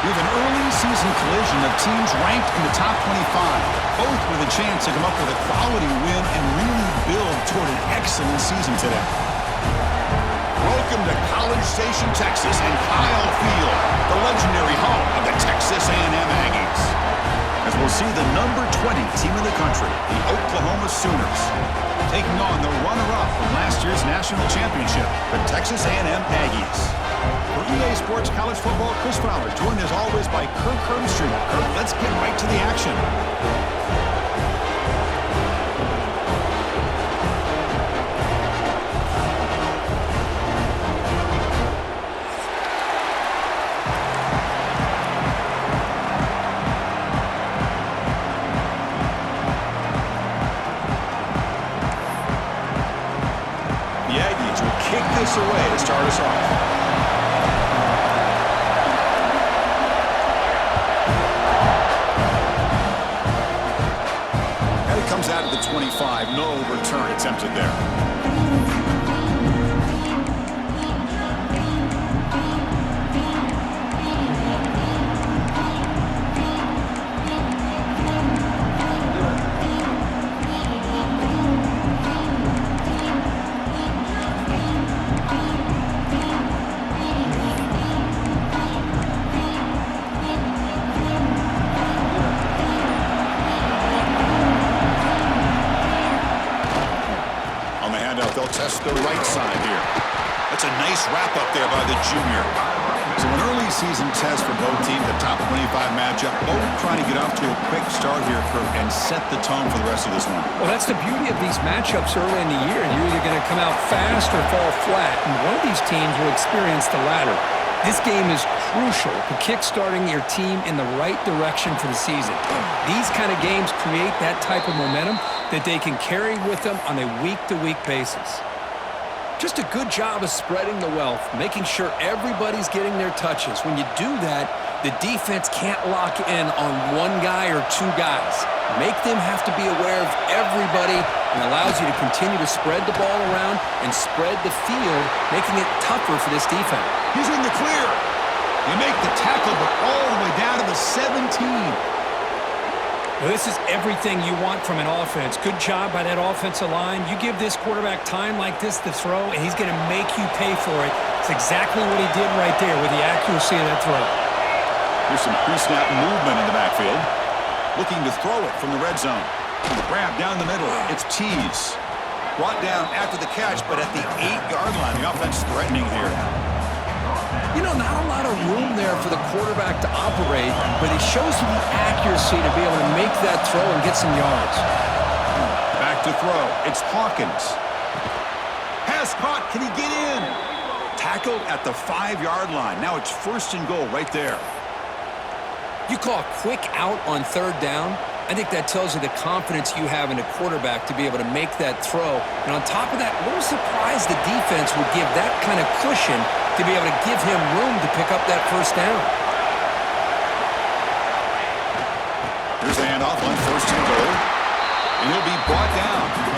We have an early season collision of teams ranked in the top 25, both with a chance to come up with a quality win and really build toward an excellent season today. Welcome to College Station, Texas, and Kyle Field, the legendary home of the Texas A&M Aggies. As we'll see the number 20 team in the country, the Oklahoma Sooners, taking on the runner-up from last year's national championship, the Texas A&M Aggies. For EA Sports College Football, Chris Fowler, joined as always by Kirk Herbstreit. Kirk, let's get right to the action. The Aggies will kick this away to start us off. Comes out of the 25. No return attempted there. They'll test the right side here. That's a nice wrap up there by the junior. So an early season test for both teams, the top 25 matchup. Both trying to get off to a quick start here, Kirk, and set the tone for the rest of this one. Well, that's the beauty of these matchups early in the year. You're either going to come out fast or fall flat, and one of these teams will experience the latter. This game is crucial to kick-starting your team in the right direction for the season. These kind of games create that type of momentum that they can carry with them on a week-to-week basis. Just a good job of spreading the wealth, making sure everybody's getting their touches. When you do that, the defense can't lock in on one guy or two guys. Make them have to be aware of everybody and allows you to continue to spread the ball around and spread the field, making it tougher for this defense. He's in the clear. They make the tackle, but all the way down to the 17. Well, this is everything you want from an offense. Good job by that offensive line. You give this quarterback time like this to throw, and he's going to make you pay for it. It's exactly what he did right there with the accuracy of that throw. Here's some pre-snap movement in the backfield. Looking to throw it from the red zone. Grab down the middle. It's Tease. Brought down after the catch, but at the 8-yard line. The offense threatening here. You know, not a lot of room there for the quarterback to operate, but he shows you the accuracy to be able to make that throw and get some yards. Back to throw. It's Hawkins. Pass caught. Can he get in? Tackled at the 5-yard line. Now it's 1st and goal right there. You call a quick out on 3rd down. I think that tells you the confidence you have in a quarterback to be able to make that throw. And on top of that, a little surprised the defense would give that kind of cushion to be able to give him room to pick up that 1st down. Here's the handoff on 1st and goal. And he'll be brought down.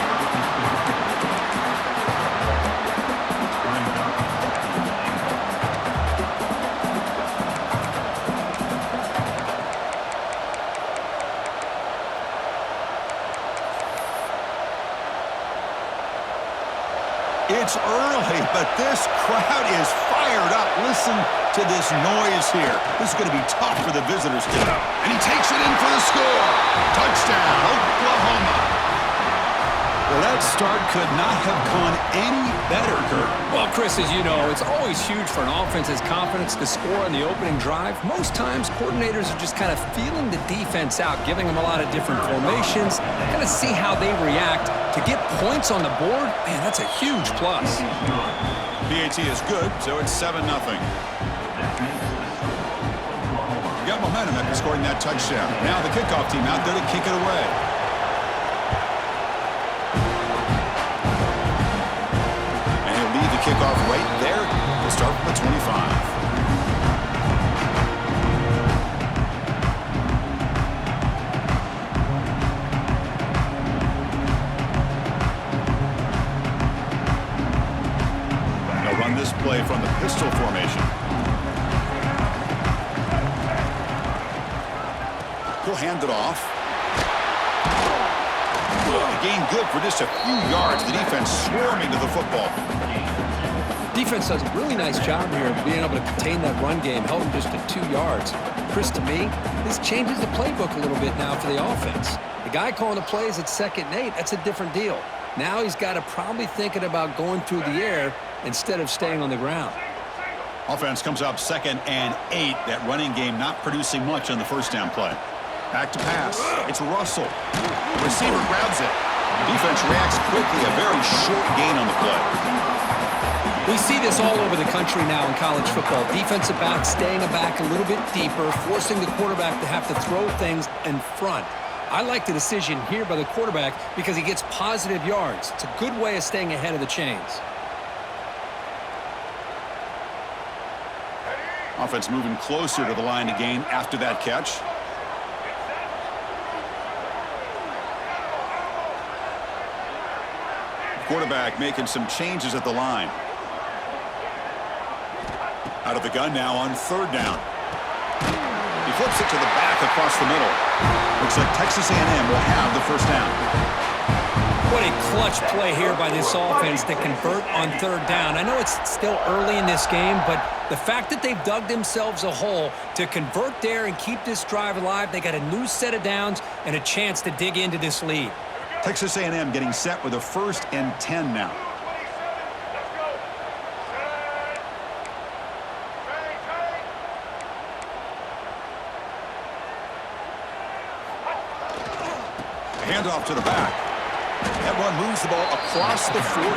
It's early, but this crowd is fired up. Listen to this noise here. This is going to be tough for the visitors today. And he takes it in for the score. Touchdown, Oklahoma. Well, that start could not have gone any better, Kirk. Well, Chris, as you know, it's always huge for an offense's confidence to score on the opening drive. Most times, coordinators are just kind of feeling the defense out, giving them a lot of different formations, kind of see how they react. To get points on the board, man, that's a huge plus. PAT is good, so it's 7-0. You got momentum after scoring that touchdown. Now the kickoff team out there to kick it away. And he'll lead the kickoff right there to start from the 25. This play from the pistol formation. He'll hand it off. Gain good for just a few yards. The defense swarming to the football. Defense does a really nice job here of being able to contain that run game, held him just to 2 yards. Chris, to me, this changes the playbook a little bit now for the offense. The guy calling the plays at 2nd and 8, that's a different deal. Now he's got to probably thinking about going through the air instead of staying on the ground. Offense comes up 2nd and 8. That running game not producing much on the first down play. Back to pass. It's Russell. The receiver grabs it. The defense reacts quickly. A very short gain on the play. We see this all over the country now in college football. Defensive backs staying back a little bit deeper, forcing the quarterback to have to throw things in front. I like the decision here by the quarterback because he gets positive yards. It's a good way of staying ahead of the chains. Offense moving closer to the line to gain after that catch. Quarterback making some changes at the line. Out of the gun now on 3rd down. He flips it to the back across the middle. Looks like Texas A&M will have the first down. What a clutch play here by this offense to convert on 3rd down. I know it's still early in this game, but the fact that they've dug themselves a hole to convert there and keep this drive alive, they got a new set of downs and a chance to dig into this lead. Texas A&M getting set with a 1st and 10 now. Handoff to the back. That one moves the ball across the 40.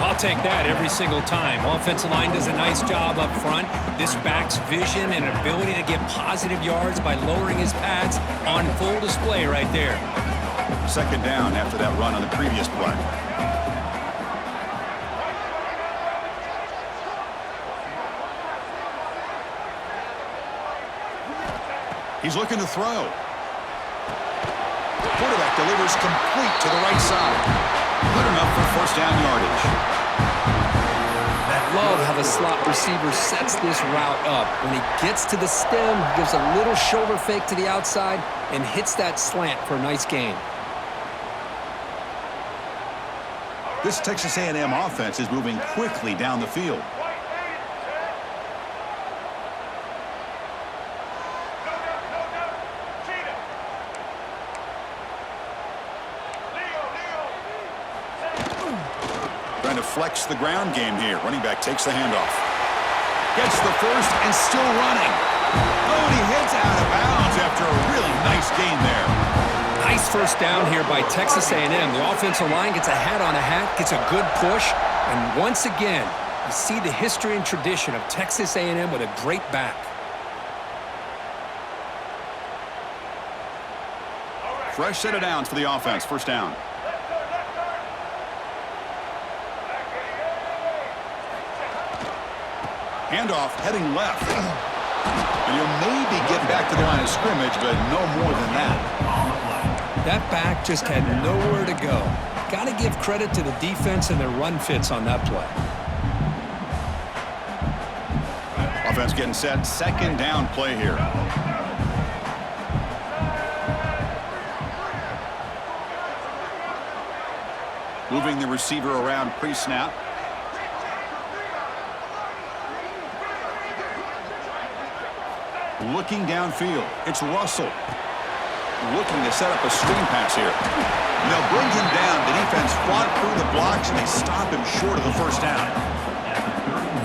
I'll take that every single time. Offensive line does a nice job up front. This back's vision and ability to get positive yards by lowering his pads on full display right there. 2nd down after that run on the previous play. He's looking to throw. Quarterback delivers complete to the right side. Good enough for 1st down yardage. I love how the slot receiver sets this route up. When he gets to the stem, he gives a little shoulder fake to the outside and hits that slant for a nice gain. This Texas A&M offense is moving quickly down the field. Trying to flex the ground game here. Running back takes the handoff. Gets the first and still running. Oh, and he heads out of bounds after a really nice gain there. Nice first down here by Texas A&M. The offensive line gets a hat on a hat, gets a good push, and once again, you see the history and tradition of Texas A&M with a great back. Fresh set of downs for the offense. 1st down. Handoff heading left. And he'll maybe get back to the line of scrimmage, but no more than that. That back just had nowhere to go. Got to give credit to the defense and their run fits on that play. Offense getting set. 2nd down play here. Moving the receiver around pre-snap. Looking downfield. It's Russell. Looking to set up a screen pass here. And they'll bring him down. The defense fought through the blocks, and they stop him short of the 1st down.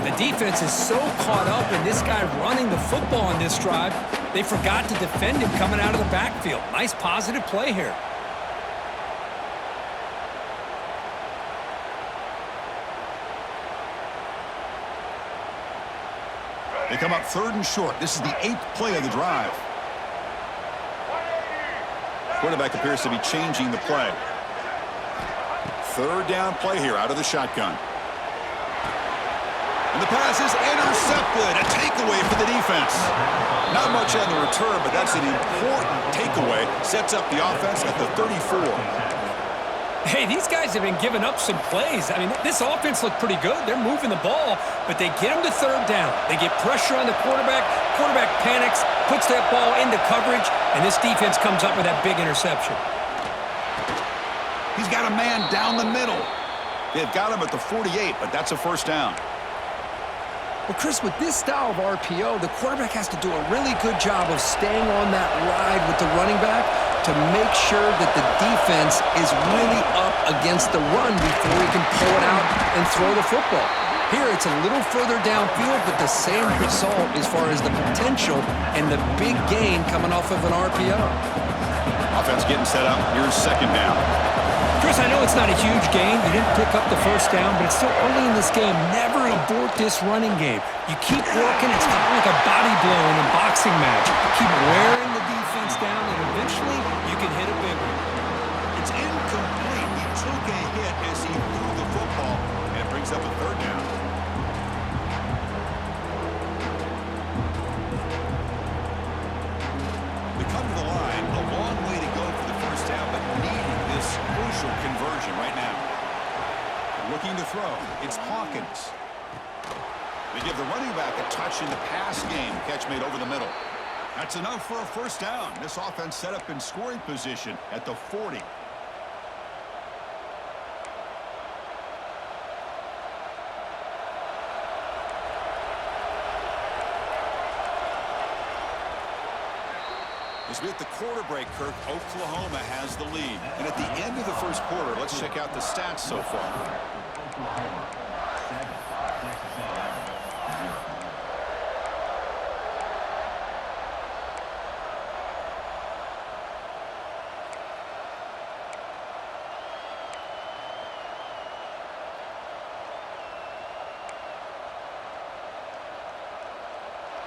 The defense is so caught up in this guy running the football on this drive, they forgot to defend him coming out of the backfield. Nice positive play here. They come up 3rd and short. This is the 8th play of the drive. Quarterback appears to be changing the play. 3rd down play here out of the shotgun. And the pass is intercepted. A takeaway for the defense. Not much on the return, but that's an important takeaway. Sets up the offense at the 34. Hey, these guys have been giving up some plays. I mean, this offense looked pretty good. They're moving the ball, but they get them to 3rd down. They get pressure on the quarterback. Quarterback panics, puts that ball into coverage, and this defense comes up with that big interception. He's got a man down the middle. They've got him at the 48, but that's a first down. Well, Chris, with this style of RPO, the quarterback has to do a really good job of staying on that ride with the running back to make sure that the defense is really up against the run before he can pull it out and throw the football. Here, it's a little further downfield, but the same result as far as the potential and the big gain coming off of an RPO. Offense getting set up. Here's second down. Chris, I know it's not a huge gain. You didn't pick up the first down, but it's still early in this game. Never abort this running game. You keep working. It's kind of like a body blow in a boxing match. Keep wearing the defense down, and eventually you can hit a big one. It's incomplete. He took a hit as he threw the football, and it brings up a third down. They come to the line. A long way to go for the first down, but needing this crucial conversion right now. Looking to throw. It's Hawkins. They give the running back a touch in the pass game. Catch made over the middle. That's enough for a first down. This offense set up in scoring position at the 40. As we hit the quarter break, Kirk, Oklahoma has the lead. And at the end of the first quarter, let's check out the stats so far.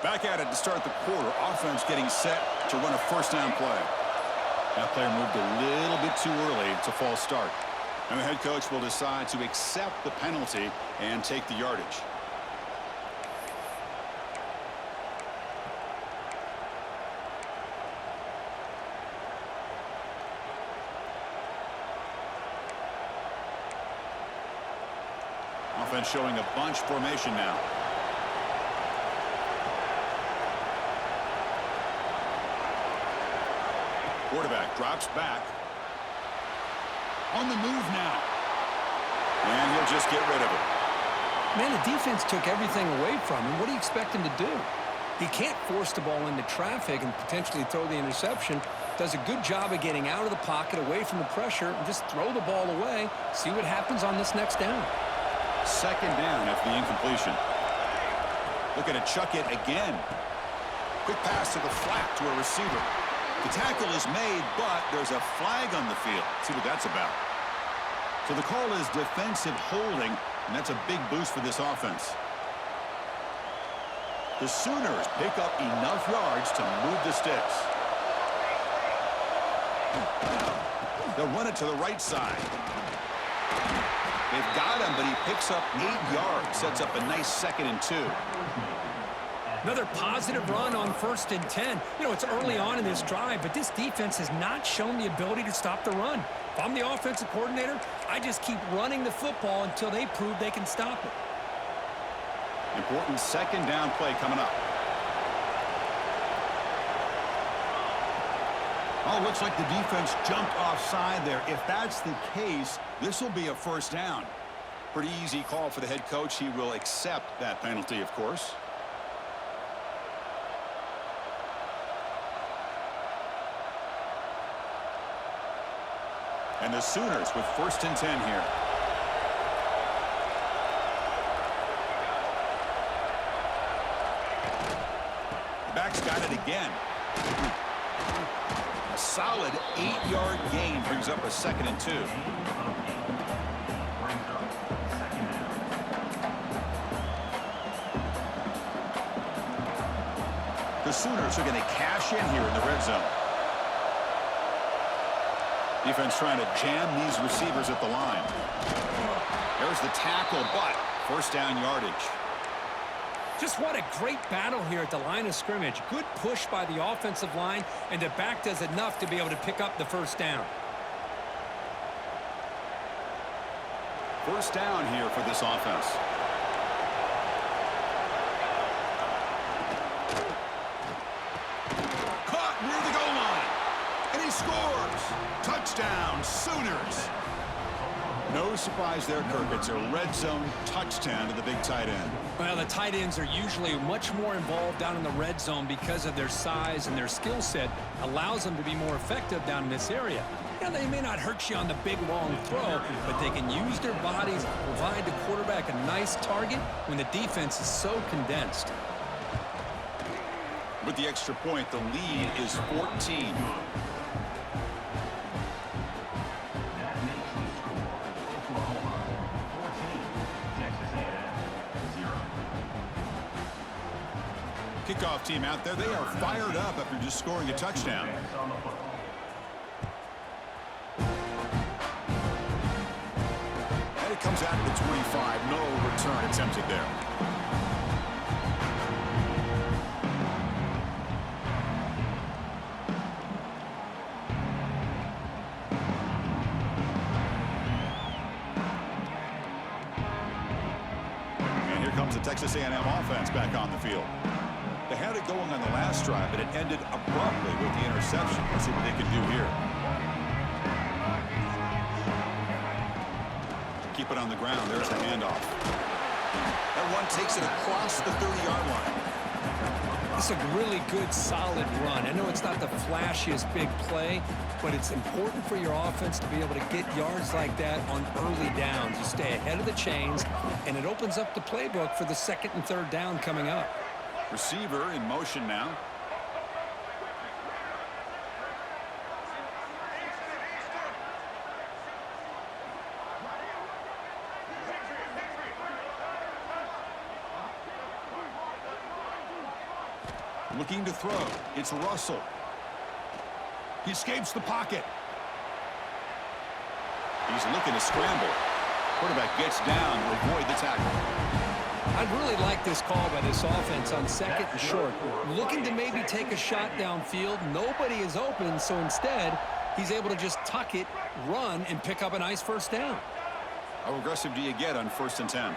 Back at it to start the quarter. Offense getting set to run a first down play. That player moved a little bit too early. It's a false start. And the head coach will decide to accept the penalty and take the yardage. Offense showing a bunch formation now. Quarterback drops back. On the move now. And he'll just get rid of it. Man, the defense took everything away from him. What do you expect him to do? He can't force the ball into traffic and potentially throw the interception. Does a good job of getting out of the pocket, away from the pressure, and just throw the ball away. See what happens on this next down. Second down after the incompletion. Looking to chuck it again. Quick pass to the flat to a receiver. The tackle is made, but there's a flag on the field. See what that's about. So the call is defensive holding, and that's a big boost for this offense. The Sooners pick up enough yards to move the sticks. They'll run it to the right side. They've got him, but he picks up 8 yards, sets up a nice 2nd and 2. Another positive run on 1st and 10. You know, it's early on in this drive, but this defense has not shown the ability to stop the run. If I'm the offensive coordinator, I just keep running the football until they prove they can stop it. Important second down play coming up. Oh, looks like the defense jumped offside there. If that's the case, this will be a first down. Pretty easy call for the head coach. He will accept that penalty, of course. And the Sooners with 1st and 10 here. The back's got it again. A solid 8-yard gain brings up a 2nd and 2. The Sooners are going to cash in here in the red zone. Defense trying to jam these receivers at the line. There's the tackle, but first down yardage. Just what a great battle here at the line of scrimmage. Good push by the offensive line, and the back does enough to be able to pick up the first down. First down here for this offense. scores! Touchdown, Sooners! No surprise there, Kirk. It's a red zone touchdown to the big tight end. Well, the tight ends are usually much more involved down in the red zone because of their size and their skill set allows them to be more effective down in this area. Now, they may not hurt you on the big, long throw, but they can use their bodies to provide the quarterback a nice target when the defense is so condensed. With the extra point, the lead is 14. Kickoff team out there. They are fired up after just scoring a touchdown. And it comes out to the 25. No return attempted there. And here comes the Texas A&M offense back on the field. They had it going on the last drive, but it ended abruptly with the interception. Let's see what they can do here. Keep it on the ground. There's the handoff. That one takes it across the 30-yard line. It's a really good, solid run. I know it's not the flashiest big play, but it's important for your offense to be able to get yards like that on early downs. You stay ahead of the chains, and it opens up the playbook for the second and third down coming up. Receiver in motion now. Looking to throw. It's Russell. He escapes the pocket. He's looking to scramble. Quarterback gets down to avoid the tackle. I'd really like this call by this offense on second and short. Looking to maybe take a shot downfield. Nobody is open, so instead, he's able to just tuck it, run, and pick up a nice first down. How aggressive do you get on 1st and 10?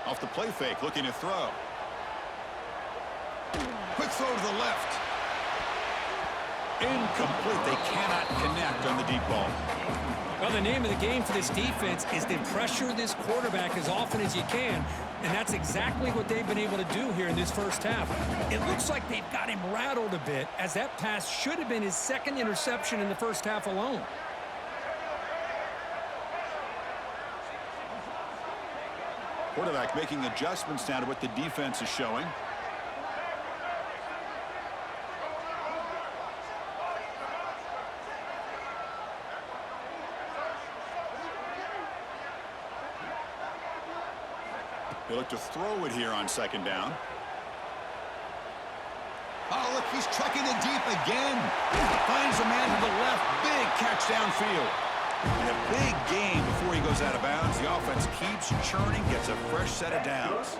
Off the play fake, looking to throw. Quick throw to the left. Incomplete. They cannot connect on the deep ball. Well, the name of the game for this defense is to pressure this quarterback as often as you can, and that's exactly what they've been able to do here in this first half. It looks like they've got him rattled a bit, as that pass should have been his second interception in the first half alone. Quarterback making adjustments now to what the defense is showing. They look to throw it here on second down. Oh, look, he's trucking it deep again. Finds a man to the left. Big catch downfield. And a big gain before he goes out of bounds. The offense keeps churning, gets a fresh set of downs.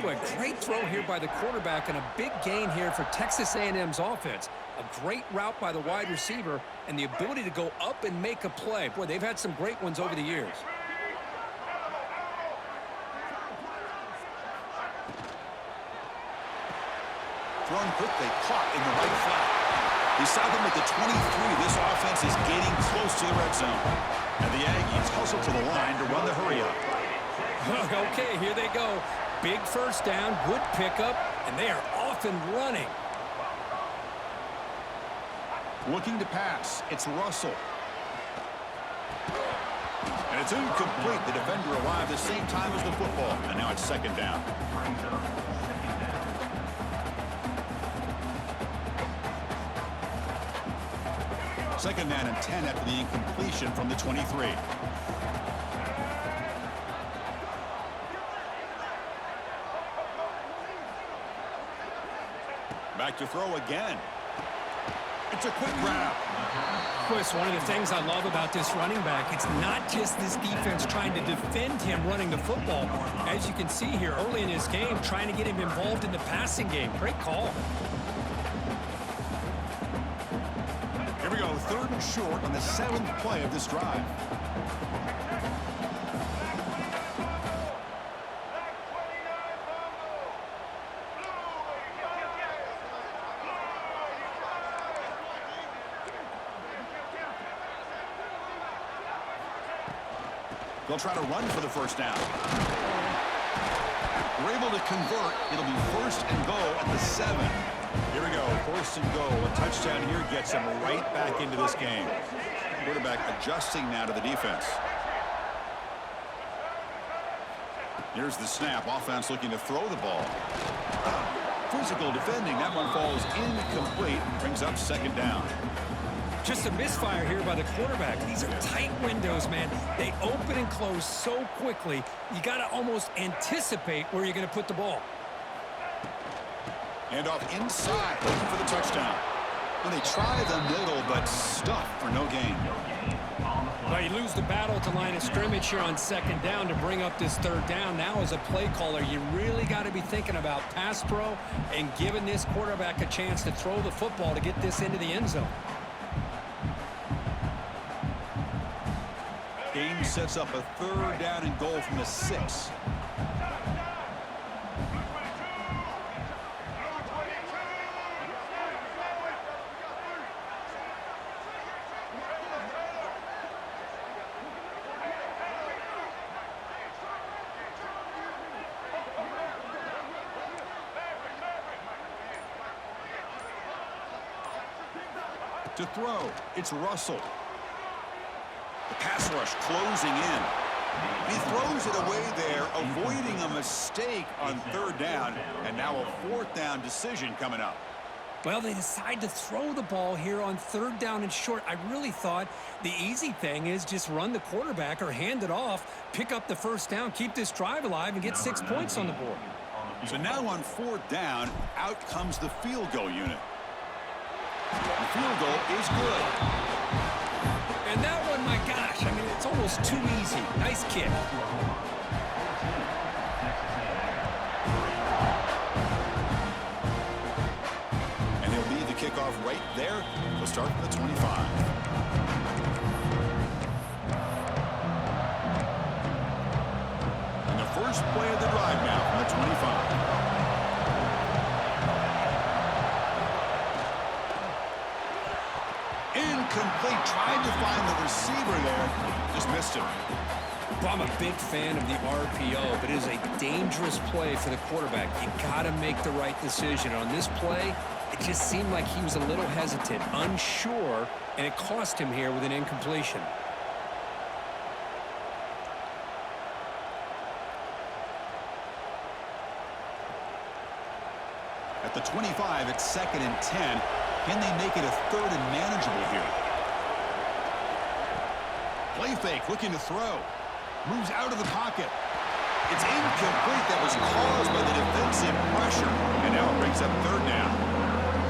Boy, a great throw here by the quarterback and a big gain here for Texas A&M's offense. A great route by the wide receiver and the ability to go up and make a play. Boy, they've had some great ones over the years. Thrown quickly, caught in the right flat. He saw them at the 23. This offense is getting close to the red zone. And the Aggies hustle to the line to run the hurry up. Okay, here they go. Big first down, good pickup, and they are off and running. Looking to pass. It's Russell. And it's incomplete. The defender arrived the same time as the football. And now it's second down. Second down and 10 after the incompletion from the 23. Back to throw again. It's a quick grab. Chris, one of the things I love about this running back, it's not just this defense trying to defend him running the football. As you can see here early in this game, trying to get him involved in the passing game. Great call. Here we go, third and short on the 7th play of this drive. They'll try to run for the first down. We're able to convert. It'll be first and goal at the 7. Here we go, first and goal. A touchdown here gets them right back into this game. Quarterback adjusting now to the defense. Here's the snap. Offense looking to throw the ball. Physical defending. That one falls incomplete. Brings up second down. Just a misfire here by the quarterback. These are tight windows, man. They open and close so quickly. You got to almost anticipate where you're going to put the ball. Hand off inside, looking for the touchdown. And they try the middle, but stuffed for no gain. Well, you lose the battle to line of scrimmage here on second down to bring up this third down. Now, as a play caller, you really got to be thinking about pass pro and giving this quarterback a chance to throw the football to get this into the end zone. Game sets up a third down and goal from the 6. To throw, it's Russell. The pass rush closing in. He throws it away there, avoiding a mistake on third down, and now a fourth down decision coming up. Well, they decide to throw the ball here on third down and short. I really thought the easy thing is just run the quarterback or hand it off, pick up the first down, keep this drive alive, and get 6 points on the board. So now on fourth down, out comes the field goal unit. The field goal is good. And that one, my gosh, I mean, it's almost too easy. Nice kick. And he'll lead the kickoff right there. We'll start from the 25. And the first play of the drive now from the 25. Incomplete. Tried to find the receiver there. Just missed him. Well, I'm a big fan of the RPO, but it is a dangerous play for the quarterback. You got to make the right decision. On this play, it just seemed like he was a little hesitant, unsure, and it cost him here with an incompletion. At the 25, it's second and 10. Can they make it a third and manageable here? Play fake, looking to throw. Moves out of the pocket. It's incomplete. That was caused by the defensive pressure. And now it brings up third down.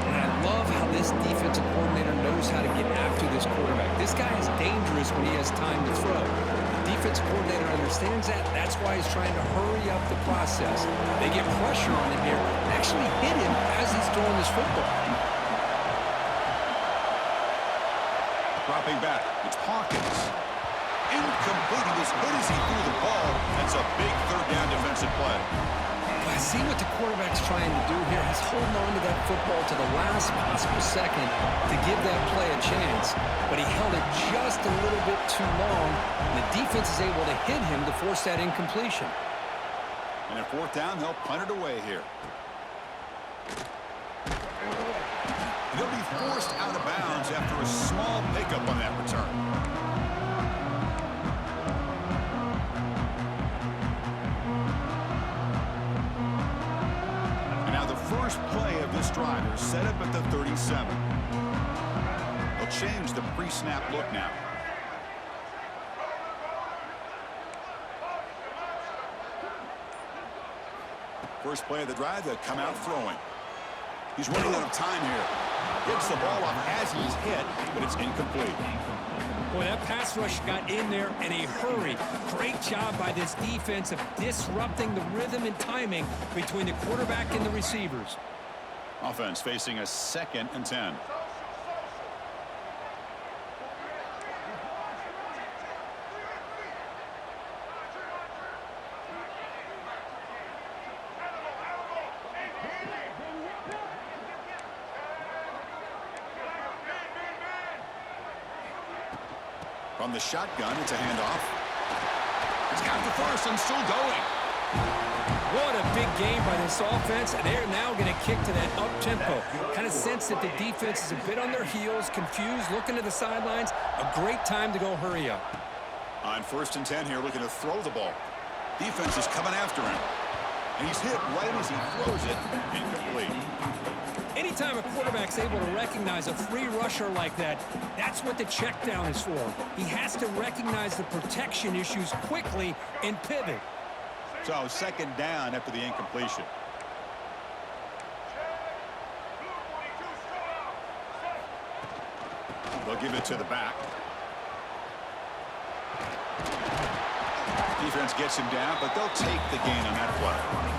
And I love how this defensive coordinator knows how to get after this quarterback. This guy is dangerous when he has time to throw. The defensive coordinator understands that. That's why he's trying to hurry up the process. They get pressure on him here and actually hit him as he's throwing this football. Dropping back, it's Hawkins. Incomplete. He was hit as he threw the ball. That's a big third down defensive play. I see what the quarterback's trying to do here. He's holding on to that football to the last possible second to give that play a chance. But he held it just a little bit too long, and the defense is able to hit him to force that incompletion. And at fourth down, they'll punt it away here. They'll be forced out of bounds after a small pickup on that return. And now the first play of this drive is set up at the 37. They'll change the pre-snap look now. First play of the drive, they'll come out throwing. He's running out of time here. Gets the ball up as he's hit, but it's incomplete. Boy, that pass rush got in there in a hurry. Great job by this defense of disrupting the rhythm and timing between the quarterback and the receivers. Offense facing a second and 10. From the shotgun, it's a handoff. He's got the first and still going. What a big game by this offense, and they're now going to kick to that up-tempo. Kind of sense that the defense is a bit on their heels, confused, looking to the sidelines. A great time to go hurry up. On 1st and 10 here, looking to throw the ball. Defense is coming after him. And he's hit right as he throws it. Incomplete. Anytime a quarterback's able to recognize a free rusher like that, that's what the check down is for. He has to recognize the protection issues quickly and pivot. So 2nd down after the incompletion. They'll give it to the back. Defense gets him down, but they'll take the gain on that play.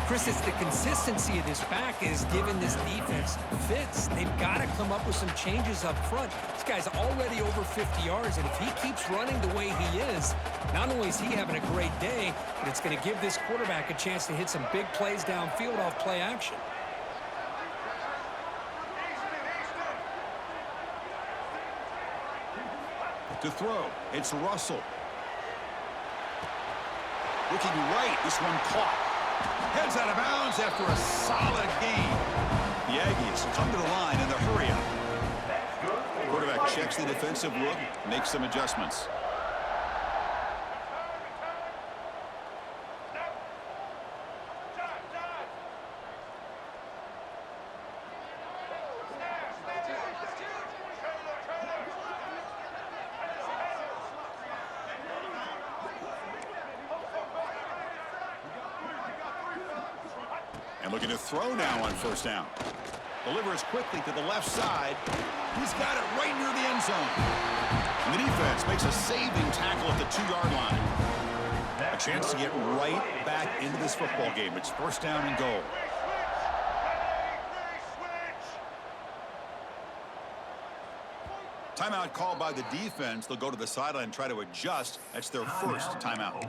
Chris, it's the consistency of this back is giving this defense fits. They've got to come up with some changes up front. This guy's already over 50 yards, and if he keeps running the way he is, not only is he having a great day, but it's going to give this quarterback a chance to hit some big plays downfield off play action. To throw, it's Russell. Looking right, this one caught. Heads out of bounds after a solid gain. The Aggies come to the line in the hurry-up. Quarterback checks the defensive look, makes some adjustments. And looking to throw now on 1st down. Delivers quickly to the left side. He's got it right near the end zone. And the defense makes a saving tackle at the 2-yard line. A chance to get right back into this football game. It's 1st down and goal. Timeout called by the defense. They'll go to the sideline and try to adjust. That's their first timeout.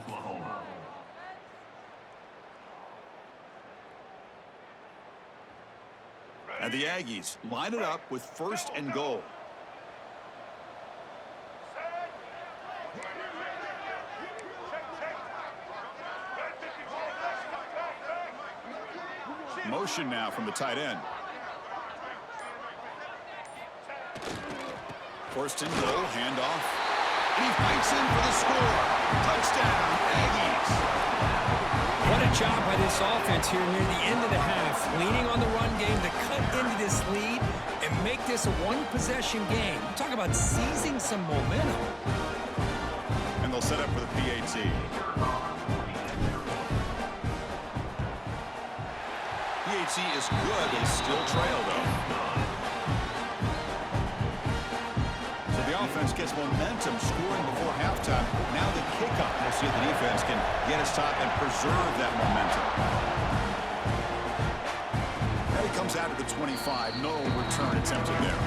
And the Aggies line it up with 1st and goal. Motion now from the tight end. 1st and goal, handoff. And he fights in for the score. Touchdown, Aggies. What a job by this offense here near the end of the half, leaning on the run game to cut into this lead and make this a one-possession game. Talk about seizing some momentum. And they'll set up for the PAT. PAT is good. They still trail, though. So the offense gets momentum scoring before halftime. Now the kickoff. We'll see if the defense can get a stop and preserve that momentum. Now he comes out of the 25. No return attempted there.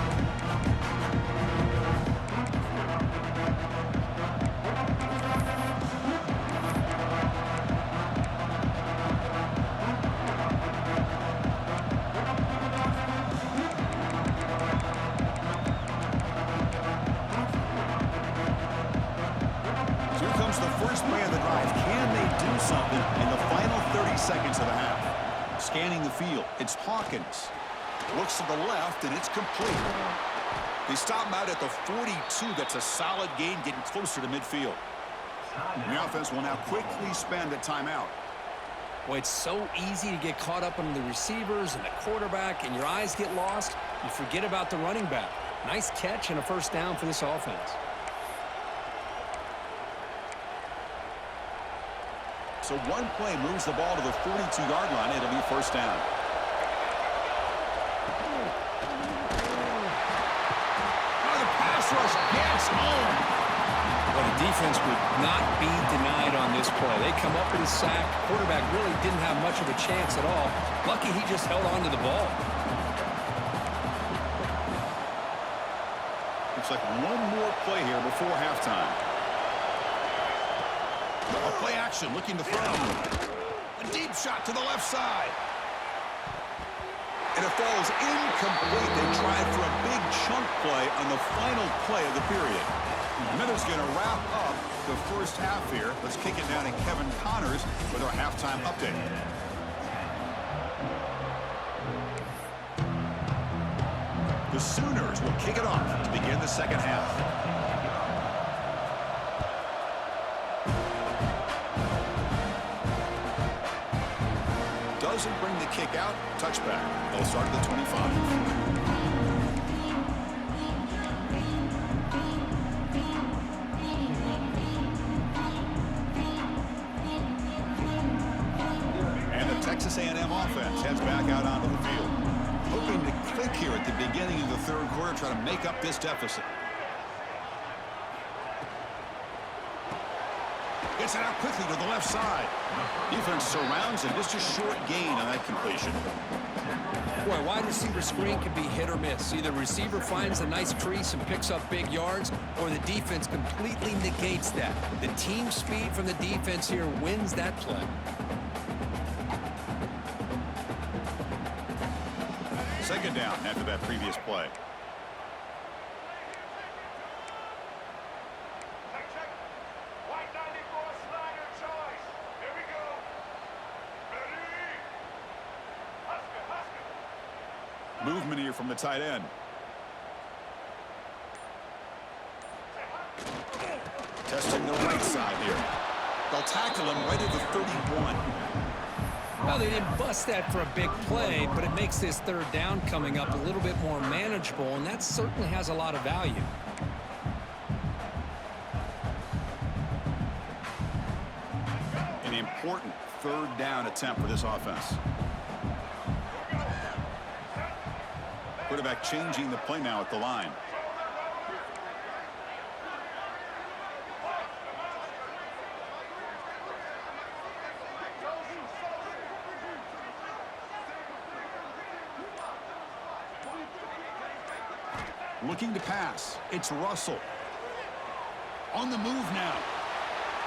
Seconds of the half. Scanning the field, it's Hawkins. Looks to the left, and it's complete. They stop him out at the 42. That's a solid gain, getting closer to midfield. And the offense will now quickly spend a timeout. Boy, it's so easy to get caught up on the receivers and the quarterback, and your eyes get lost. You forget about the running back. Nice catch and a 1st down for this offense. So one play moves the ball to the 42-yard line. It'll be 1st down. Oh, the pass rush gets home. Well, the defense would not be denied on this play. They come up with a sack. Quarterback really didn't have much of a chance at all. Lucky he just held on to the ball. Looks like one more play here before halftime. A play action, looking to throw. A deep shot to the left side. And it falls incomplete. They tried for a big chunk play on the final play of the period. And then it's going to wrap up the first half here. Let's kick it down to Kevin Connors with our halftime update. The Sooners will kick it off to begin the second half. Doesn't bring the kick out. Touchback. They'll start at the 25. Texas A&M offense heads back out onto the field. Hoping to click here at the beginning of the third quarter, try to make up this deficit. Gets it out quickly to the left side. Defense surrounds him. Just a short gain on that completion. Boy, wide receiver screen can be hit or miss. Either receiver finds a nice crease and picks up big yards, or the defense completely negates that. The team speed from the defense here wins that play. Second down after that previous play. Check. White 94 slider choice. Here we go. Ready? Husker. Movement here from the tight end. Testing the right side here. They'll tackle him right at the 31. Well, they didn't bust that for a big play, but it makes this third down coming up a little bit more manageable, and that certainly has a lot of value. An important third down attempt for this offense. Quarterback changing the play now at the line. Looking to pass. It's Russell. On the move now.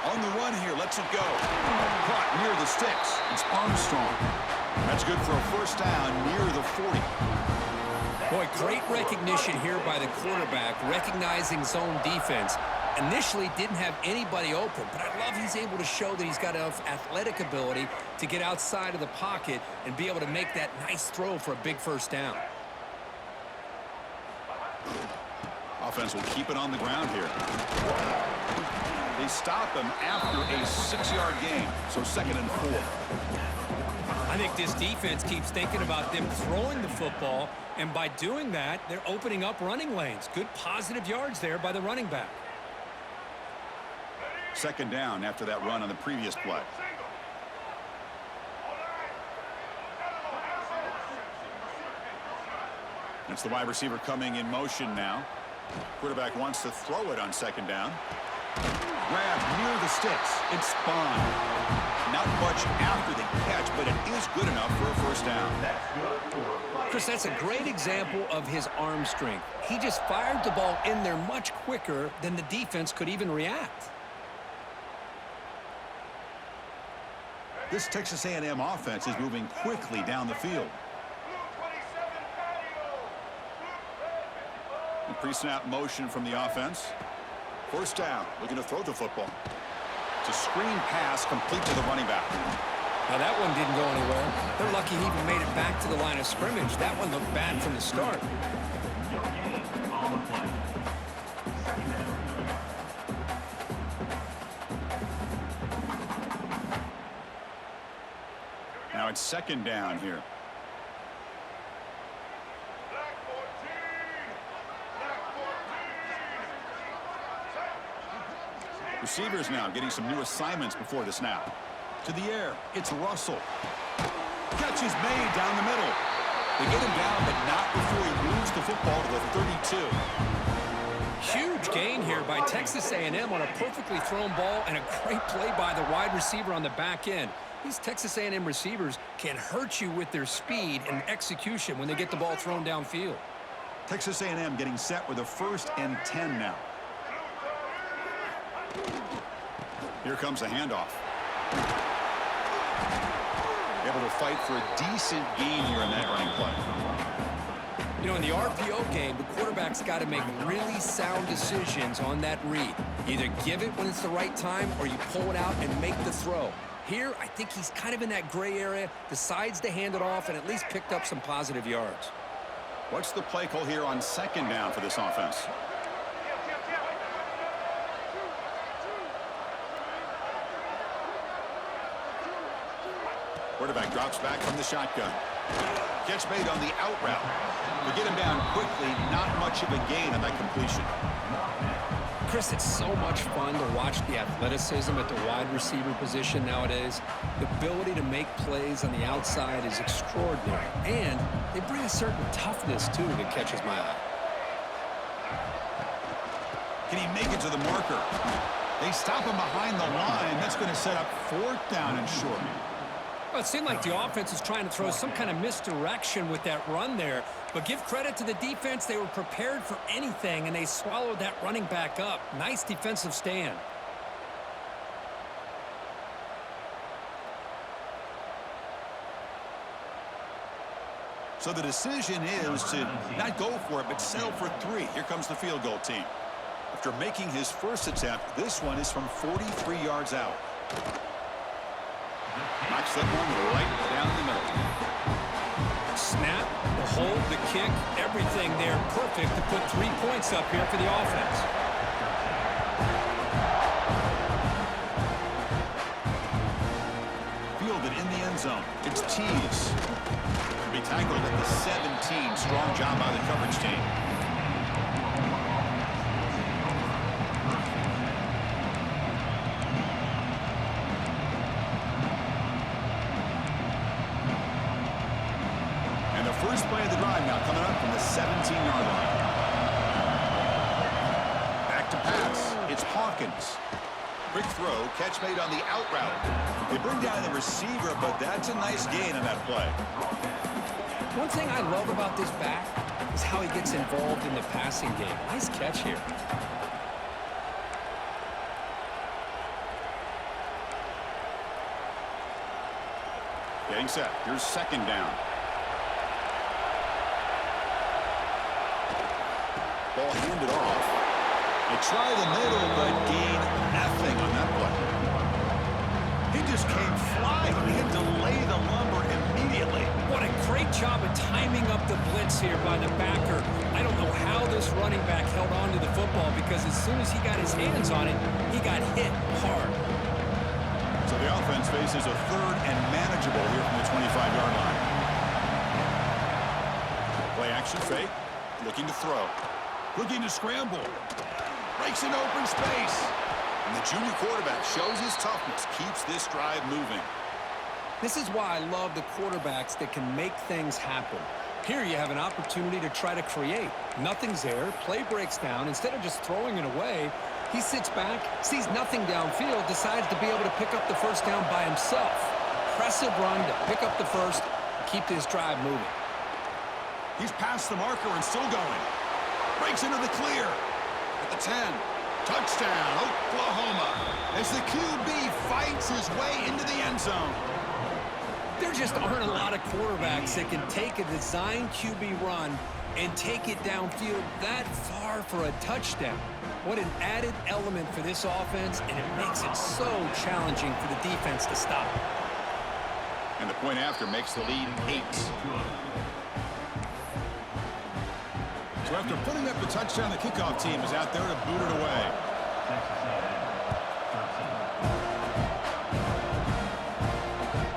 On the run here. Lets it go. Caught near the sticks. It's Armstrong. That's good for a first down near the 40. Boy, great recognition here by the quarterback, recognizing zone defense. Initially didn't have anybody open, but I love he's able to show that he's got enough athletic ability to get outside of the pocket and be able to make that nice throw for a big first down. Offense will keep it on the ground here. They stop him after a 6-yard gain, so 2nd and 4. I think this defense keeps thinking about them throwing the football, and by doing that, they're opening up running lanes. Good positive yards there by the running back. 2nd down after that run on the previous play. It's the wide receiver coming in motion now. Quarterback wants to throw it on 2nd down. Grab near the sticks. It's Spahn. Not much after the catch, but it is good enough for a first down. Chris, that's a great example of his arm strength. He just fired the ball in there much quicker than the defense could even react. This Texas A&M offense is moving quickly down the field. The pre-snap motion from the offense. First down, looking to throw the football. It's a screen pass complete to the running back. Now that one didn't go anywhere. They're lucky he even made it back to the line of scrimmage. That one looked bad from the start. Now it's 2nd down here. Receivers now getting some new assignments before the snap. To the air, it's Russell. Catch is made down the middle. They get him down, but not before he moves the football to the 32. Huge gain here by Texas A&M on a perfectly thrown ball and a great play by the wide receiver on the back end. These Texas A&M receivers can hurt you with their speed and execution when they get the ball thrown downfield. Texas A&M getting set with a 1st and 10 now. Here comes a handoff. Able to fight for a decent gain here in that running play. You know, in the RPO game, the quarterback's got to make really sound decisions on that read. Either give it when it's the right time or you pull it out and make the throw. Here, I think he's kind of in that gray area, decides to hand it off and at least picked up some positive yards. What's the play call here on second down for this offense? Quarterback drops back from the shotgun. Gets made on the out route. To get him down quickly, not much of a gain on that completion. Chris, it's so much fun to watch the athleticism at the wide receiver position nowadays. The ability to make plays on the outside is extraordinary. And they bring a certain toughness, too, that catches my eye. Can he make it to the marker? They stop him behind the line. That's going to set up 4th down and short. Well, it seemed like the offense was trying to throw some kind of misdirection with that run there. But give credit to the defense. They were prepared for anything, and they swallowed that running back up. Nice defensive stand. So the decision is to not go for it, but settle for 3. Here comes the field goal team. After making his first attempt, this one is from 43 yards out. Knocks that one right down the middle. Snap, the hold, the kick, everything there perfect to put 3 points up here for the offense. Fielded in the end zone. It's Tees. To be tackled at the 17. Strong job by the coverage team. First play of the drive now coming up from the 17-yard line. Back to pass. It's Hawkins. Quick throw. Catch made on the out route. They bring down the receiver, but that's a nice gain on that play. One thing I love about this back is how he gets involved in the passing game. Nice catch here. Getting set. Here's second down. Ball handed off. They try the middle, but gain nothing on that play. He just came flying. He had to lay the lumber immediately. What a great job of timing up the blitz here by the backer. I don't know how this running back held on to the football because as soon as he got his hands on it, he got hit hard. So the offense faces a 3rd and manageable here from the 25-yard line. Play action fake. Looking to throw. Looking to scramble. Breaks an open space. And the junior quarterback shows his toughness, keeps this drive moving. This is why I love the quarterbacks that can make things happen. Here you have an opportunity to try to create. Nothing's there. Play breaks down. Instead of just throwing it away, he sits back, sees nothing downfield, decides to be able to pick up the first down by himself. Impressive run to pick up the first, keep this drive moving. He's past the marker and still going. Breaks into the clear at the 10. Touchdown, Oklahoma, as the QB fights his way into the end zone. There just aren't a lot of quarterbacks that can take a design QB run and take it downfield that far for a touchdown. What an added element for this offense, and it makes it so challenging for the defense to stop. And the point after makes the lead 8. So after putting up the touchdown, the kickoff team is out there to boot it away.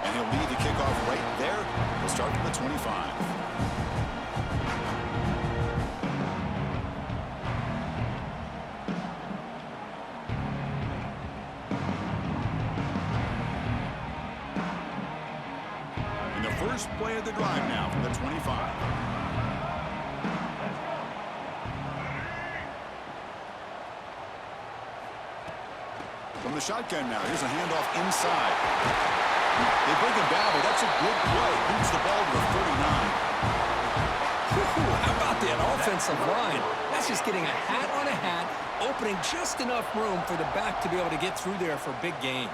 And he'll lead the kickoff right there. He'll start from the 25. And the first play of the drive now from the 25. From the shotgun now, here's a handoff inside. They bring him down, but that's a good play. Boots the ball to the 49. How about that offensive line? That's just getting a hat on a hat, opening just enough room for the back to be able to get through there for a big gain.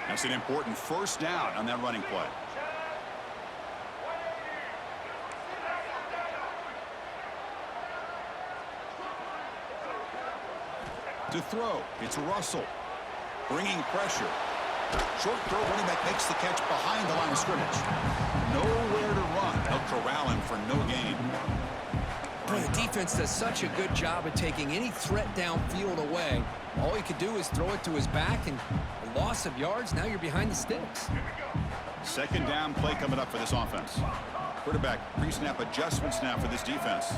That's an important first down on that running play. To throw, it's Russell. Bringing pressure. Short throw, running back makes the catch behind the line of scrimmage. Nowhere to run. They'll corral him for no gain. Boy, the defense does such a good job of taking any threat downfield away. All he could do is throw it to his back, and a loss of yards, now you're behind the sticks. Second down play coming up for this offense. Quarterback pre-snap adjustments now for this defense.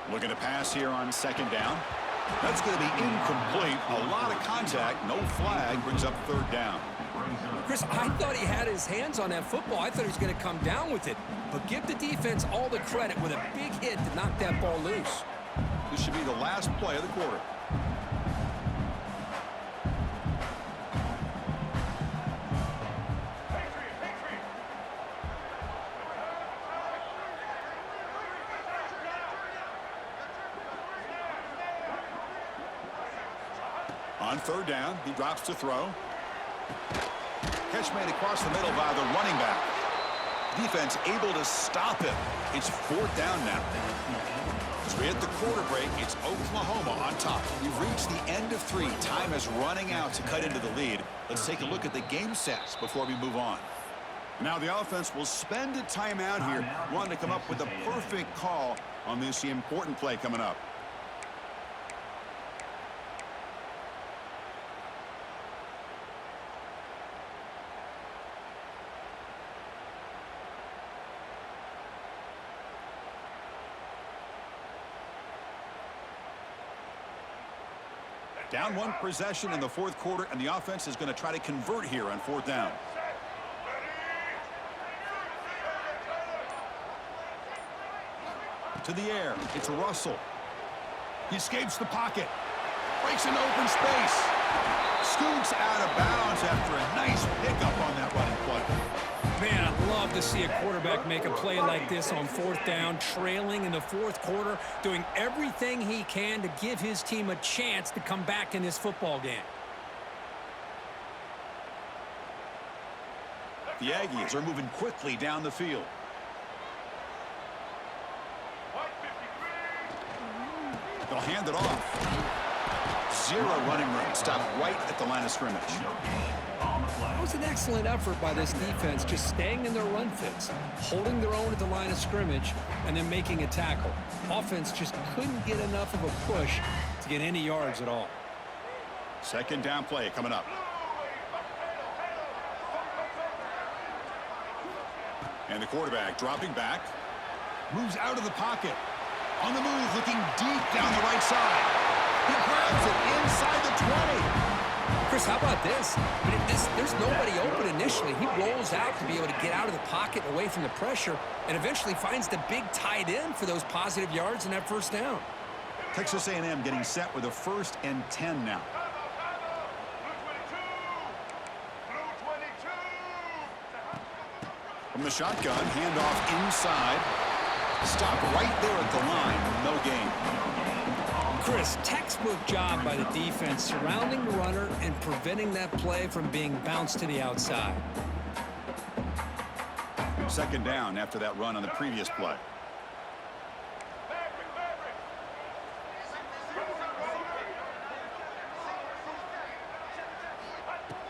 Looking to pass here on second down. That's going to be incomplete. A lot of contact. No flag. Brings up third down. Chris, I thought he had his hands on that football. I thought he was going to come down with it. But give the defense all the credit with a big hit to knock that ball loose. This should be the last play of the quarter. On third down, he drops to throw. Catch made across the middle by the running back. Defense able to stop him. It's fourth down now. As we hit the quarter break, it's Oklahoma on top. We've reached the end of 3. Time is running out to cut into the lead. Let's take a look at the game sets before we move on. Now the offense will spend a timeout here, wanting to come up with a perfect call on this important play coming up. Down one possession in the fourth quarter, and the offense is going to try to convert here on fourth down. To the air, it's Russell. He escapes the pocket. Breaks into open space. Scoots out of bounds after a nice pickup on that running play. Man, I'd love to see a quarterback make a play like this on fourth down, trailing in the fourth quarter, doing everything he can to give his team a chance to come back in this football game. The Aggies are moving quickly down the field. They'll hand it off. Zero running room. Stop right at the line of scrimmage. That was an excellent effort by this defense, just staying in their run fits, holding their own at the line of scrimmage, and then making a tackle. Offense just couldn't get enough of a push to get any yards at all. Second down play coming up. And the quarterback dropping back. Moves out of the pocket. On the move, looking deep down the right side. He grabs it inside the 20. Chris, how about this? I mean, there's nobody open initially. He rolls out to be able to get out of the pocket away from the pressure and eventually finds the big tight end for those positive yards in that first down. Texas A&M getting set with a 1st and 10 now. From the shotgun, handoff inside. Stop right there at the line. No gain. Chris, textbook job by the defense surrounding the runner and preventing that play from being bounced to the outside. Second down after that run on the previous play.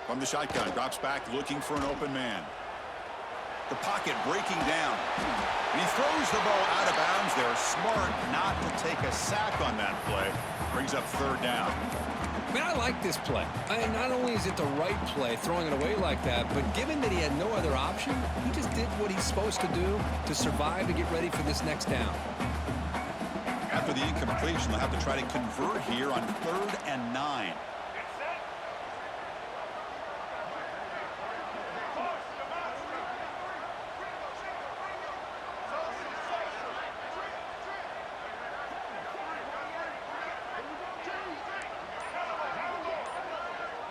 From the shotgun, drops back looking for an open man. The pocket breaking down. And he throws the ball out of bounds there. Smart not to take a sack on that play. Brings up third down. Man, I like this play. Not only is it the right play, throwing it away like that, but given that he had no other option, he just did what he's supposed to do to survive and get ready for this next down. After the incompletion, they'll have to try to convert here on 3rd and 9.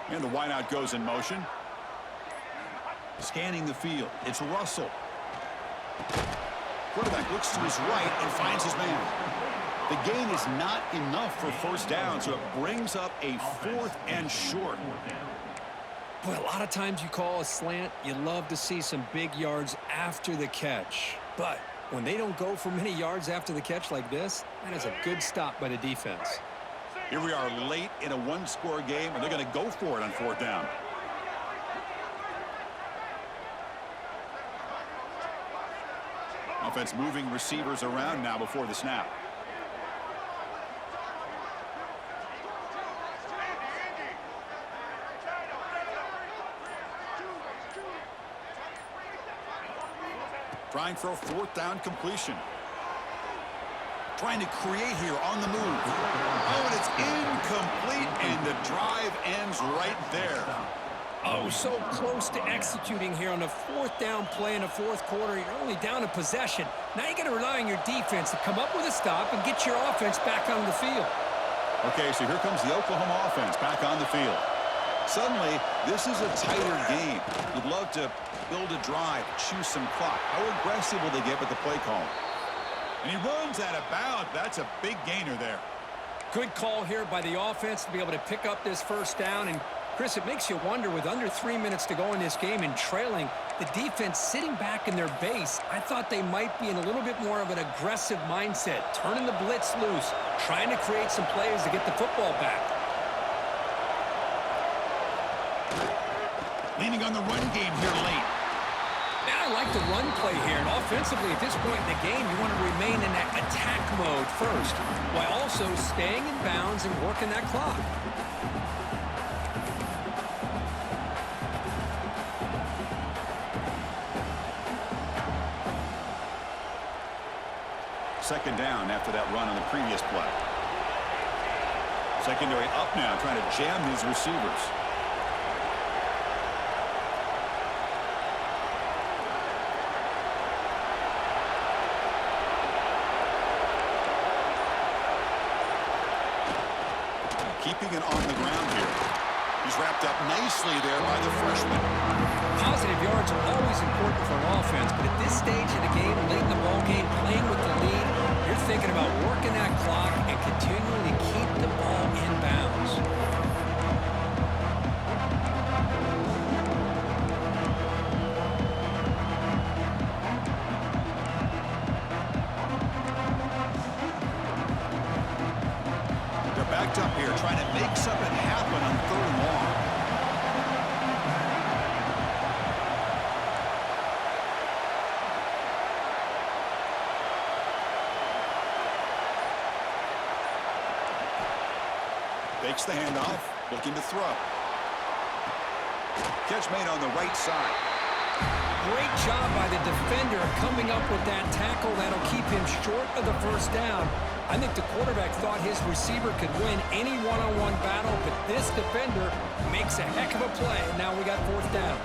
And the wideout goes in motion. Scanning the field. It's Russell. Quarterback looks to his right and finds his man. The gain is not enough for first down, so it brings up a 4th and short. Boy, a lot of times you call a slant, you love to see some big yards after the catch. But when they don't go for many yards after the catch like this, that is a good stop by the defense. Here we are late in a one-score game, and they're going to go for it on fourth down. Offense moving receivers around now before the snap. Trying for a fourth down completion. Trying to create here on the move. Oh, and it's incomplete, and the drive ends right there. Oh, so close to executing here on the fourth down play in the fourth quarter. You're only down a possession. Now you got to rely on your defense to come up with a stop and get your offense back on the field. Okay, so here comes the Oklahoma offense back on the field. Suddenly, this is a tighter game. You'd love to build a drive, choose some clock. How aggressive will they get with the play call? And he runs out of bounds. That's a big gainer there. Good call here by the offense to be able to pick up this first down. And, Chris, it makes you wonder, with under 3 minutes to go in this game and trailing, the defense sitting back in their base, I thought they might be in a little bit more of an aggressive mindset, turning the blitz loose, trying to create some plays to get the football back. Leaning on the run game here late. Now I like the run play here, and offensively at this point in the game, you want to remain in that attack mode first, while also staying in bounds and working that clock. Second down after that run on the previous play. Secondary up now, trying to jam his receivers. Keeping it on the ground here. He's wrapped up nicely there by the freshman. Positive yards are always important for an offense, but at this stage of the game, late in the ball game, playing with the lead, you're thinking about working that clock and continuing to keep the ball in bounds. They're backed up here, trying to make something happen on third and long. Takes the handoff, looking to throw. Catch made on the right side. Great job by the defender coming up with that tackle that'll keep him short of the first down. I think the quarterback thought his receiver could win any one-on-one battle, but this defender makes a heck of a play, and now we got fourth down.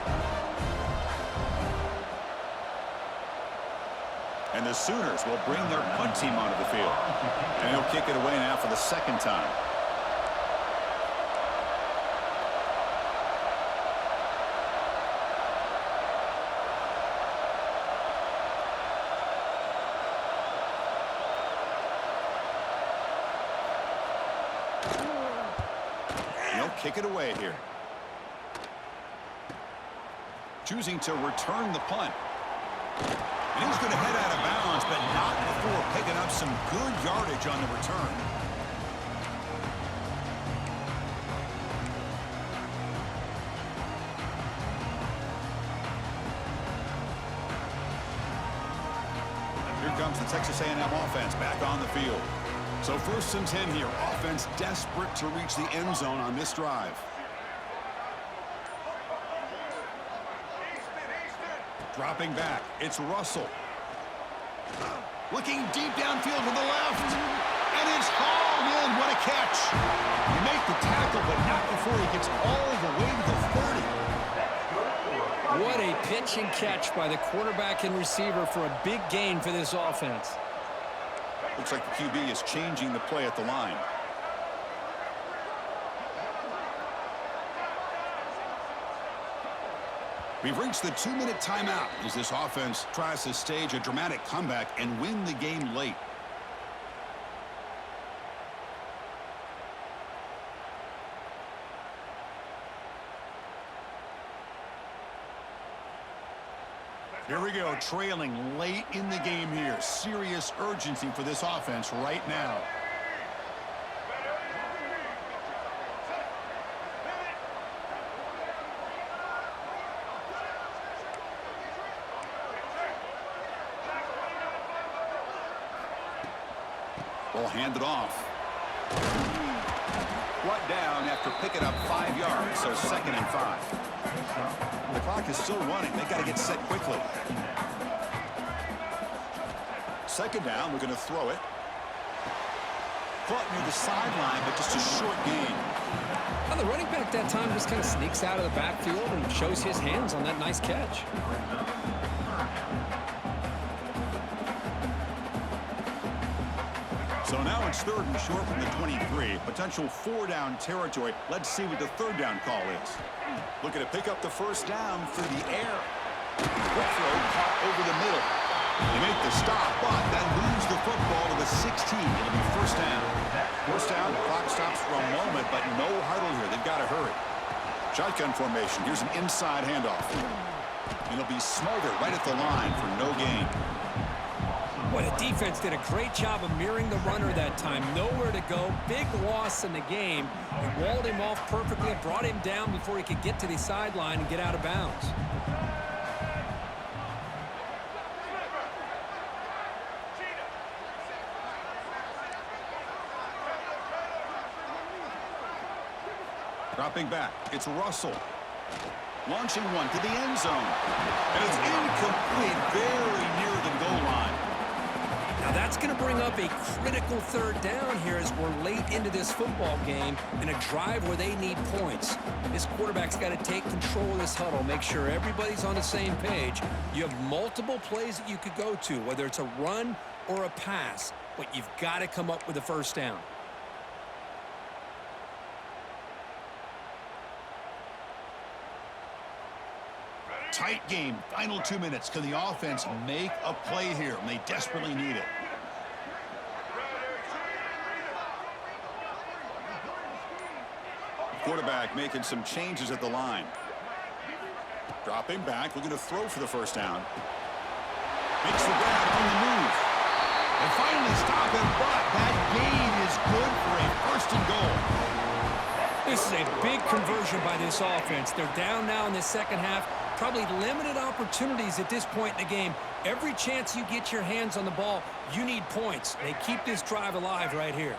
And the Sooners will bring their punt team onto the field. And he'll kick it away now for the second time. Kick it away here. Choosing to return the punt. And he's going to head out of bounds, but not before picking up some good yardage on the return. Here comes the Texas A&M offense back on the field. So 1st and 10 here. Offense desperate to reach the end zone on this drive. Dropping back. It's Russell. Looking deep downfield to the left. And it's hauled in. What a catch. You make the tackle, but not before he gets all the way to the 30. What a pitch and catch by the quarterback and receiver for a big gain for this offense. Looks like the QB is changing the play at the line. We've reached the 2-minute timeout as this offense tries to stage a dramatic comeback and win the game late. Here we go, trailing late in the game here. Serious urgency for this offense right now. Ball handed off. Brought down after picking up 5 yards, so 2nd and 5. The clock is still running. They got to get set quickly. 2nd down, we're going to throw it. Caught near the sideline, but just a short gain. Now the running back that time just kind of sneaks out of the backfield and shows his hands on that nice catch. So now it's 3rd and short from the 23. Potential 4-down territory. Let's see what the 3rd down call is. Looking to pick up the 1st down through the air. Quick throw caught over the middle. They make the stop, but then lose the football to the 16. It'll be 1st down. 1st down, clock stops for a moment, but no huddle here. They've got to hurry. Shotgun formation. Here's an inside handoff. And it'll be Smothered right at the line for no gain. Boy, the defense did a great job of mirroring the runner that time. Nowhere to go. Big loss in the game. They walled him off perfectly, brought him down before he could get to the sideline and get out of bounds. Dropping back, it's Russell. Launching one to the end zone. And it's incomplete, very near the goal line. Now that's going to bring up a critical 3rd down here as we're late into this football game in a drive where they need points. This quarterback's got to take control of this huddle, make sure everybody's on the same page. You have multiple plays that you could go to, whether it's a run or a pass, but you've got to come up with a 1st down. Tight game, final 2 minutes. Can the offense make a play here? And they desperately need it. Quarterback making some changes at the line. Dropping back, looking to throw for the 1st down. Makes the grab on the move. And finally stop him, but that gain is good for a 1st and goal. This is a big conversion by this offense. They're down now in the 2nd half. Probably limited opportunities at this point in the game. Every chance you get your hands on the ball, you need points. They keep this drive alive right here.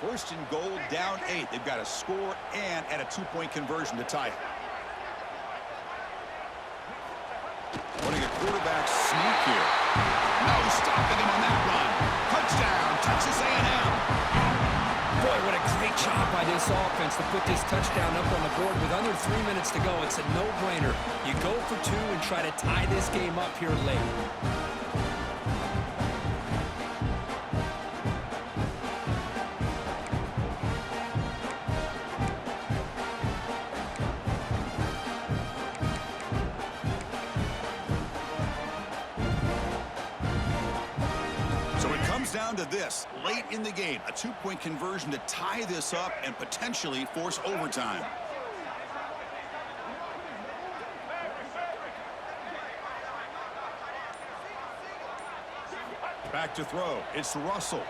1st and goal, down 8. They've got to score and add a 2-point conversion to tie it. Running a quarterback sneak here. No stopping him on that run. Touchdown, Texas A&M. Boy, what a great job by this offense to put this touchdown up on the board with under 3 minutes to go. It's a no-brainer. You go for 2 and try to tie this game up here late. Down to this, late in the game, a 2-point conversion to tie this up and potentially force overtime. Back to throw, it's Russell.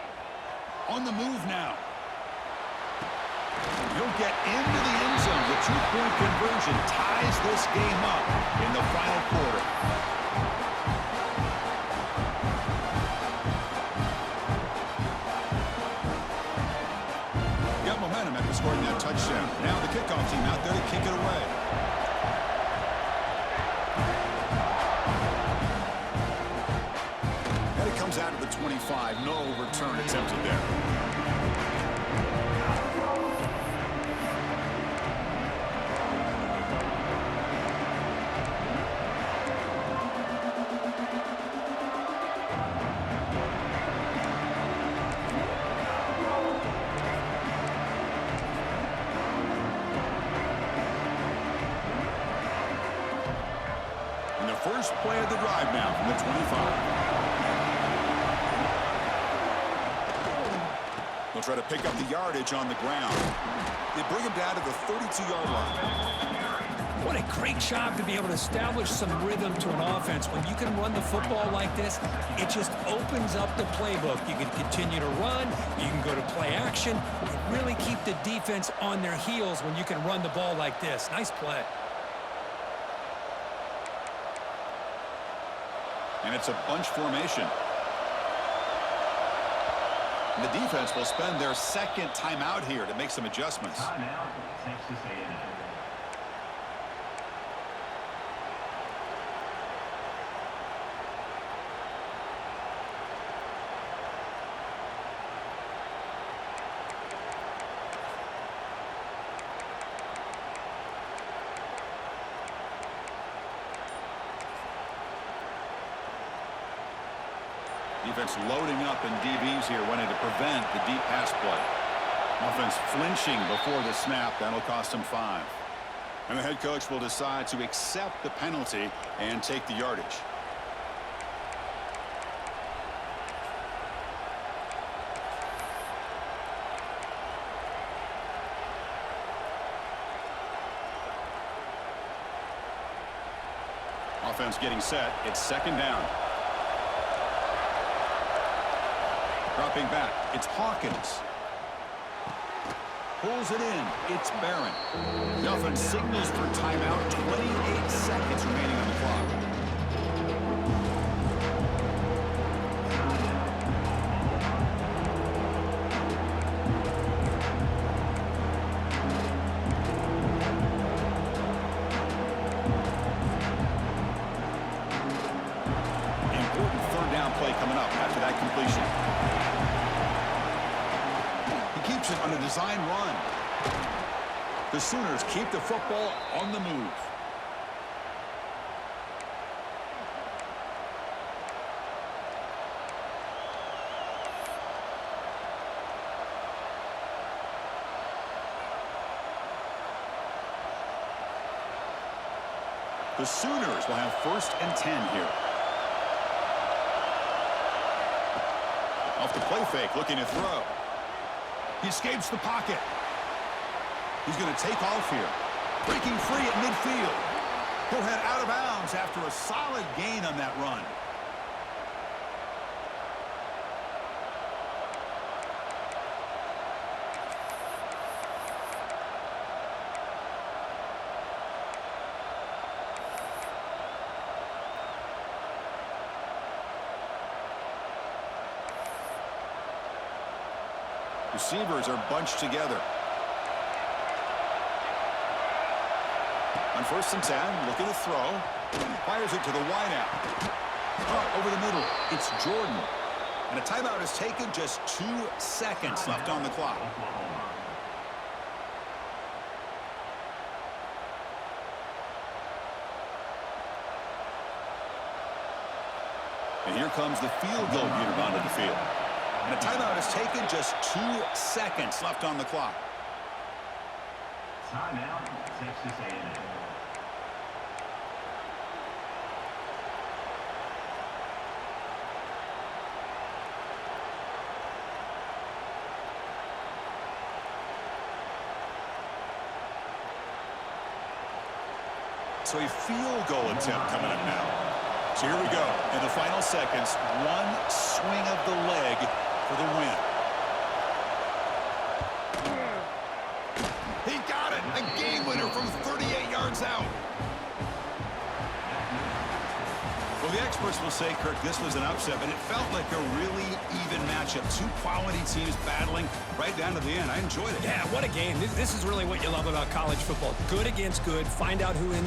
On the move now. He'll get into the end zone. The 2-point conversion ties this game up in the final quarter. Scoring that touchdown. Now the kickoff team out there to kick it away. And it comes out of the 25. No return attempted there. First play of the drive now from the 25. They'll try to pick up the yardage on the ground. They bring him down to the 32-yard line. What a great job to be able to establish some rhythm to an offense. When you can run the football like this, it just opens up the playbook. You can continue to run. You can go to play action. And really keep the defense on their heels when you can run the ball like this. Nice play. And it's a bunch formation. The defense will spend their second timeout here to make some adjustments. Timeout, Texas A&M. Defense loading up in DBs here, wanting to prevent the deep pass play. Offense flinching before the snap. That'll cost them 5. And the head coach will decide to accept the penalty and take the yardage. Offense getting set. It's second down. Dropping back, it's Hawkins. Pulls it in, it's Barron. The offense signals for timeout, 28 seconds remaining on the clock. Important third down play coming up after that completion. Keeps it on a design run. The Sooners keep the football on the move. The Sooners will have 1st and 10 here. Off the play fake, looking to throw. He escapes the pocket. He's going to take off here. Breaking free at midfield. He'll head out of bounds after a solid gain on that run. Receivers are bunched together. On 1st and 10, looking to throw. Fires it to the wideout. Over the middle, it's Jordan. And a timeout is taken, just 2 seconds left on the clock. And here comes the field goal unit onto the field. And a timeout is taken, just 2 seconds left on the clock. Timeout, Texas A&M. So a field goal attempt coming up now. So here we go. In the final seconds, one swing of the leg for the win. He got it! A game winner from 38 yards out. Well, the experts will say, Kirk, this was an upset, but it felt like a really even matchup. 2 quality teams battling right down to the end. I enjoyed it. Yeah, what a game. This is really what you love about college football. Good against good. Find out who